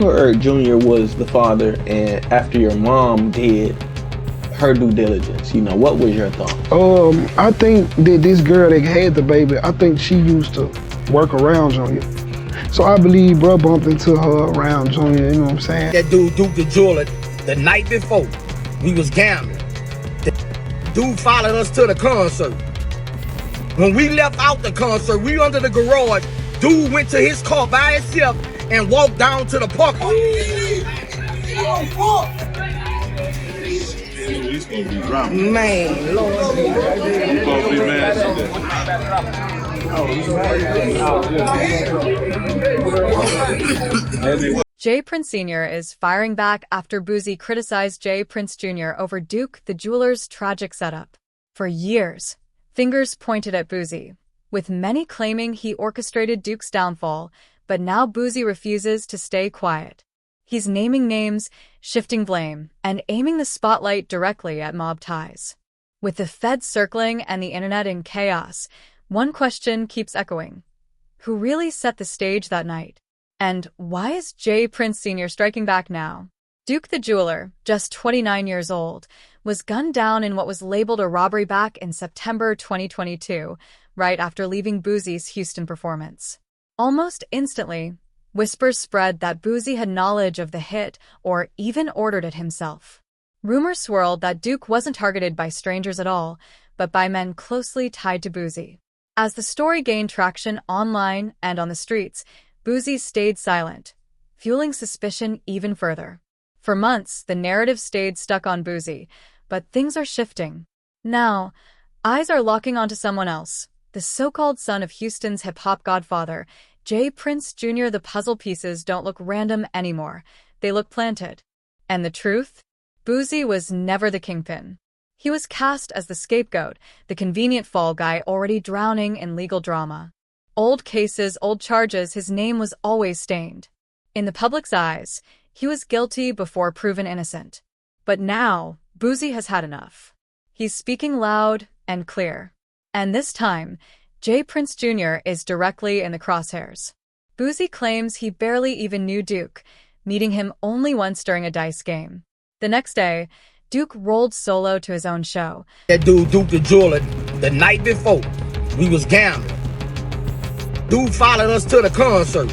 heard Junior was the father, and after your mom did her due diligence, what was your thought? I think that this girl that had the baby, I think she used to work around Junior. So I believe bro bumped into her around Junior, you know what I'm saying? That dude Duke the jeweler, the night before, we was gambling. The dude followed us to the concert. When we left out the concert, we under the garage. Dude went to his car by himself and walked down to the park. Man, Lord. J. Prince Sr. is firing back after Boosie criticized J. Prince Jr. over Duke the jeweler's tragic setup. For years, fingers pointed at Boosie, with many claiming he orchestrated Duke's downfall, but now Boosie refuses to stay quiet. He's naming names, shifting blame, and aiming the spotlight directly at mob ties. With the feds circling and the internet in chaos, one question keeps echoing. Who really set the stage that night? And why is J. Prince Sr. striking back now? Duke the jeweler, just 29 years old, was gunned down in what was labeled a robbery back in September 2022, right after leaving Boosie's Houston performance. Almost instantly, whispers spread that Boosie had knowledge of the hit or even ordered it himself. Rumors swirled that Duke wasn't targeted by strangers at all, but by men closely tied to Boosie. As the story gained traction online and on the streets, Boosie stayed silent, fueling suspicion even further. For months, the narrative stayed stuck on Boosie, but things are shifting. Now, eyes are locking onto someone else, the so-called son of Houston's hip-hop godfather, J. Prince Jr. The puzzle pieces don't look random anymore, they look planted. And the truth? Boosie was never the kingpin. He was cast as the scapegoat, the convenient fall guy already drowning in legal drama. Old cases, old charges, his name was always stained. In the public's eyes, he was guilty before proven innocent. But now, Boosie has had enough. He's speaking loud and clear. And this time, J. Prince Jr. is directly in the crosshairs. Boosie claims he barely even knew Duke, meeting him only once during a dice game. The next day, Duke rolled solo to his own show. That dude Duke the jeweler, the night before, we was gambling. Dude followed us to the concert.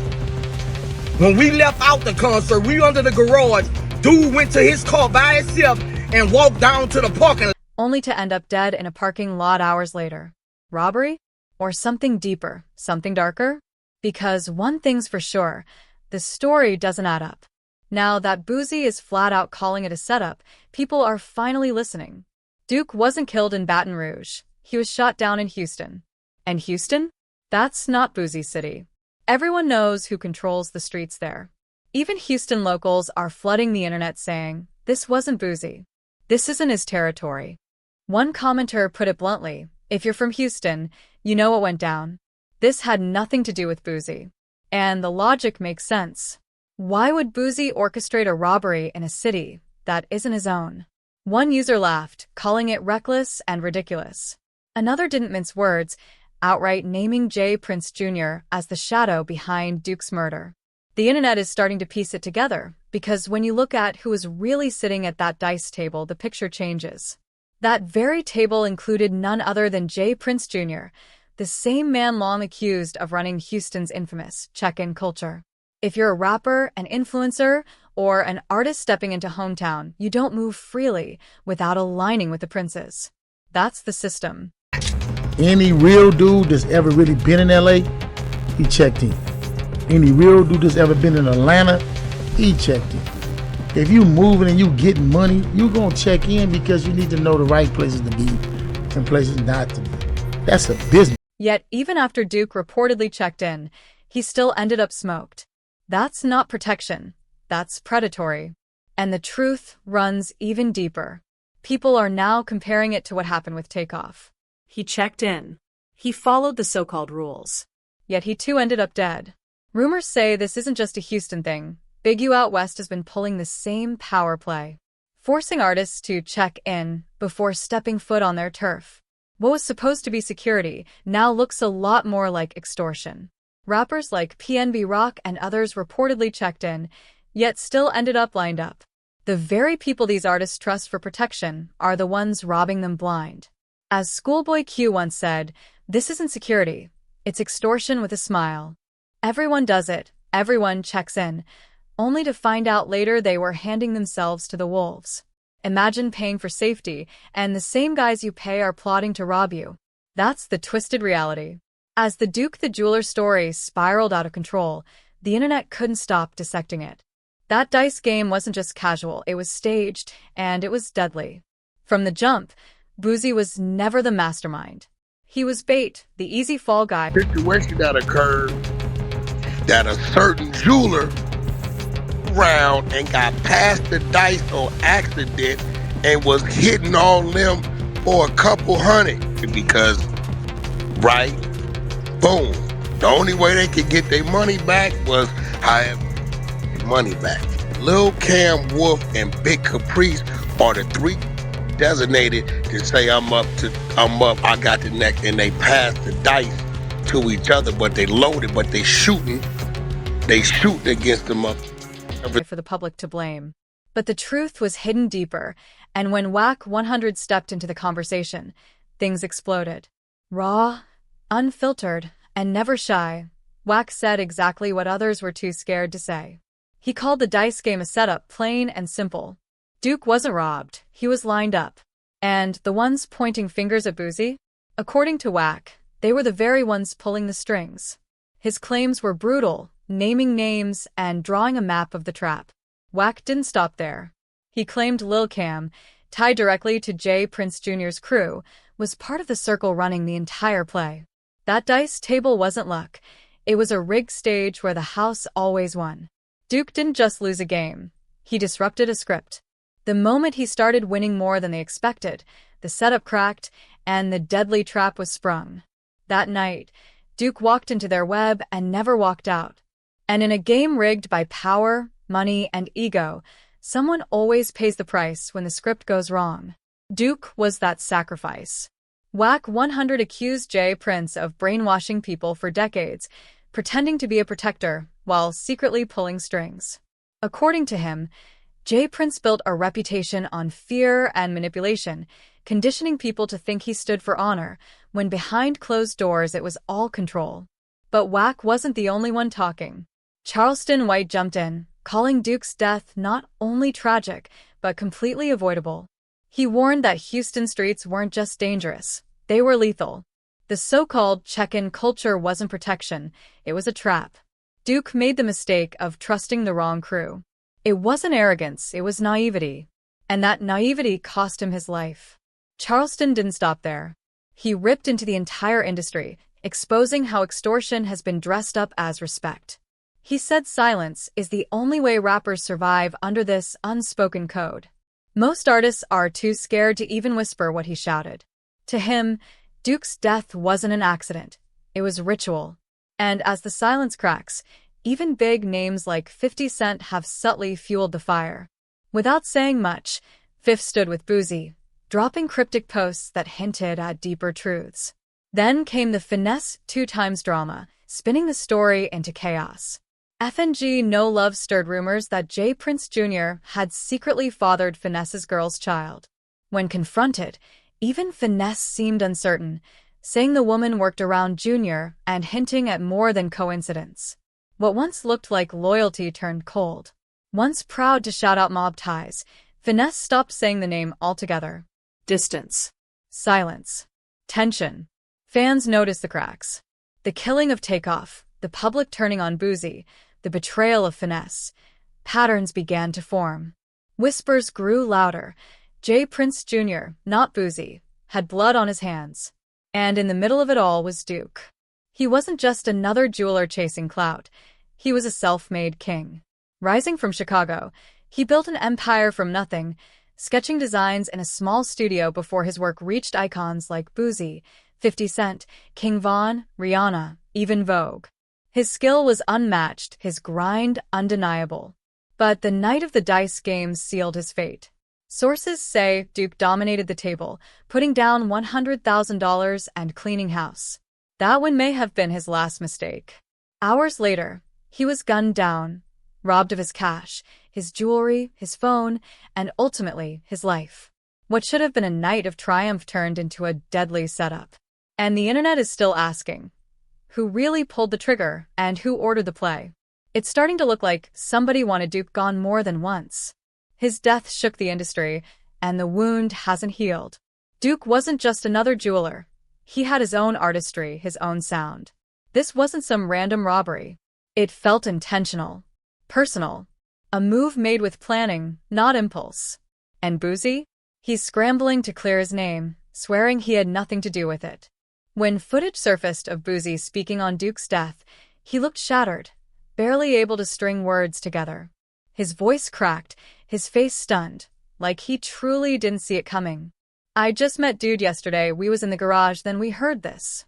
When we left out the concert, we under the garage. Dude went to his car by himself and walked down to the parking lot. Only to end up dead in a parking lot hours later. Robbery? Or something deeper, something darker? Because one thing's for sure, the story doesn't add up. Now that Boosie is flat out calling it a setup, people are finally listening. Duke wasn't killed in Baton Rouge. He was shot down in Houston. And Houston? That's not Boosie's city. Everyone knows who controls the streets there. Even Houston locals are flooding the internet saying, this wasn't Boosie. This isn't his territory. One commenter put it bluntly, if you're from Houston, you know what went down. This had nothing to do with Boosie. And the logic makes sense. Why would Boosie orchestrate a robbery in a city that isn't his own? One user laughed, calling it reckless and ridiculous. Another didn't mince words, outright naming J. Prince Jr. as the shadow behind Duke's murder. The internet is starting to piece it together, because when you look at who was really sitting at that dice table, the picture changes. That very table included none other than J. Prince Jr., the same man long accused of running Houston's infamous check-in culture. If you're a rapper, an influencer, or an artist stepping into hometown, you don't move freely without aligning with the princes. That's the system. Any real dude that's ever really been in LA, he checked in. Any real dude that's ever been in Atlanta, he checked in. If you moving and you getting money, you gonna check in because you need to know the right places to be and places not to be. That's a business. Yet even after Duke reportedly checked in, he still ended up smoked. That's not protection. That's predatory. And the truth runs even deeper. People are now comparing it to what happened with Takeoff. He checked in. He followed the so-called rules. Yet he too ended up dead. Rumors say this isn't just a Houston thing. Big U out west has been pulling the same power play, forcing artists to check in before stepping foot on their turf. What was supposed to be security now looks a lot more like extortion. Rappers like PNB Rock and others reportedly checked in, yet still ended up lined up. The very people these artists trust for protection are the ones robbing them blind. As Schoolboy Q once said, "This isn't security, it's extortion with a smile." Everyone does it, everyone checks in, only to find out later they were handing themselves to the wolves. Imagine paying for safety, and the same guys you pay are plotting to rob you. That's the twisted reality. As the Duke the Jeweler story spiraled out of control, the internet couldn't stop dissecting it. That dice game wasn't just casual, it was staged, and it was deadly. From the jump, Boosie was never the mastermind. He was bait, the easy fall guy. Situation that occurred that a certain jeweler round and got past the dice on accident and was hitting on them for a couple hundred because, right, boom. The only way they could get their money back was however money back. Lil Cam Wolf and Big Caprice are the three designated to say I'm up, I got the neck, and they pass the dice to each other, but they loaded, but they shooting against them up. For the public to blame. But the truth was hidden deeper, and when Whack 100 stepped into the conversation, things exploded. Raw, unfiltered, and never shy, Whack said exactly what others were too scared to say. He called the dice game a setup, plain and simple. Duke wasn't robbed, he was lined up. And the ones pointing fingers at Boosie? According to Whack, they were the very ones pulling the strings. His claims were brutal, naming names and drawing a map of the trap. Whack didn't stop there. He claimed Lil Cam, tied directly to J. Prince Jr.'s crew, was part of the circle running the entire play. That dice table wasn't luck. It was a rigged stage where the house always won. Duke didn't just lose a game. He disrupted a script. The moment he started winning more than they expected, the setup cracked, and the deadly trap was sprung. That night, Duke walked into their web and never walked out. And in a game rigged by power, money, and ego, someone always pays the price when the script goes wrong. Duke was that sacrifice. Whack 100 accused J. Prince of brainwashing people for decades, pretending to be a protector while secretly pulling strings. According to him, J. Prince built a reputation on fear and manipulation, conditioning people to think he stood for honor, when behind closed doors it was all control. But Whack wasn't the only one talking. Charleston White jumped in, calling Duke's death not only tragic, but completely avoidable. He warned that Houston streets weren't just dangerous, they were lethal. The so-called check-in culture wasn't protection, it was a trap. Duke made the mistake of trusting the wrong crew. It wasn't arrogance, it was naivety. And that naivety cost him his life. Charleston didn't stop there. He ripped into the entire industry, exposing how extortion has been dressed up as respect. He said silence is the only way rappers survive under this unspoken code. Most artists are too scared to even whisper what he shouted. To him, Duke's death wasn't an accident. It was ritual. And as the silence cracks, even big names like 50 Cent have subtly fueled the fire. Without saying much, Fifth stood with Boosie, dropping cryptic posts that hinted at deeper truths. Then came the Finesse 2x drama, spinning the story into chaos. FNG No Love stirred rumors that J. Prince Jr. had secretly fathered Finesse's girl's child. When confronted, even Finesse seemed uncertain, saying the woman worked around Jr. and hinting at more than coincidence. What once looked like loyalty turned cold. Once proud to shout out mob ties, Finesse stopped saying the name altogether. Distance. Silence. Tension. Fans noticed the cracks. The killing of Takeoff, the public turning on Boosie, the betrayal of Finesse. Patterns began to form. Whispers grew louder. J. Prince Jr., not Boosie, had blood on his hands. And in the middle of it all was Duke. He wasn't just another jeweler chasing clout. He was a self-made king. Rising from Chicago, he built an empire from nothing, sketching designs in a small studio before his work reached icons like Boosie, 50 Cent, King Von, Rihanna, even Vogue. His skill was unmatched, his grind undeniable. But the night of the dice games sealed his fate. Sources say Duke dominated the table, putting down $100,000 and cleaning house. That one may have been his last mistake. Hours later, he was gunned down. robbed of his cash, his jewelry, his phone, and ultimately his life. What should have been a night of triumph turned into a deadly setup. And the internet is still asking, who really pulled the trigger and who ordered the play? It's starting to look like somebody wanted Duke gone more than once. His death shook the industry, and the wound hasn't healed. Duke wasn't just another jeweler. He had his own artistry, his own sound. This wasn't some random robbery. It felt intentional, personal, a move made with planning, not impulse. And Boosie? He's scrambling to clear his name, swearing he had nothing to do with it. When footage surfaced of Boosie speaking on Duke's death, he looked shattered, barely able to string words together. His voice cracked, his face stunned, like he truly didn't see it coming. "I just met dude yesterday, we was in the garage, then we heard this."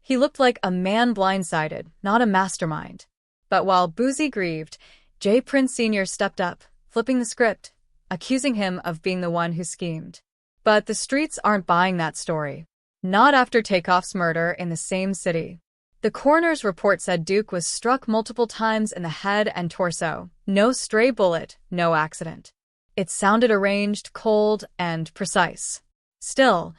He looked like a man blindsided, not a mastermind. But while Boosie grieved, J. Prince Sr. stepped up, flipping the script, accusing him of being the one who schemed. But the streets aren't buying that story. Not after Takeoff's murder in the same city. The coroner's report said Duke was struck multiple times in the head and torso. No stray bullet, no accident. It sounded arranged, cold, and precise. Still,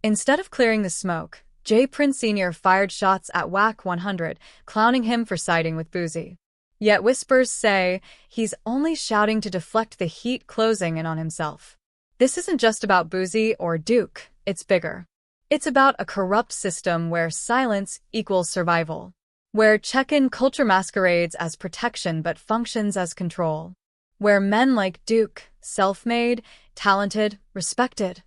instead of clearing the smoke, J. Prince Sr. fired shots at Whack 100, clowning him for siding with Boosie. Yet whispers say he's only shouting to deflect the heat closing in on himself. This isn't just about Boosie or Duke, it's bigger. It's about a corrupt system where silence equals survival, where check-in culture masquerades as protection but functions as control, where men like Duke, self-made, talented, respected,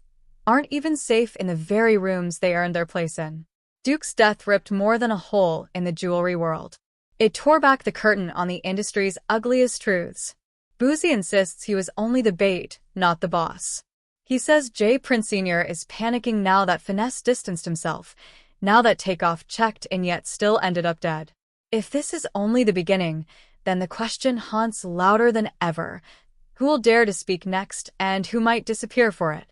aren't even safe in the very rooms they earned their place in. Duke's death ripped more than a hole in the jewelry world. It tore back the curtain on the industry's ugliest truths. Boosie insists he was only the bait, not the boss. He says J. Prince Sr. is panicking now that Finesse distanced himself, now that Takeoff checked and yet still ended up dead. If this is only the beginning, then the question haunts louder than ever. Who will dare to speak next and who might disappear for it?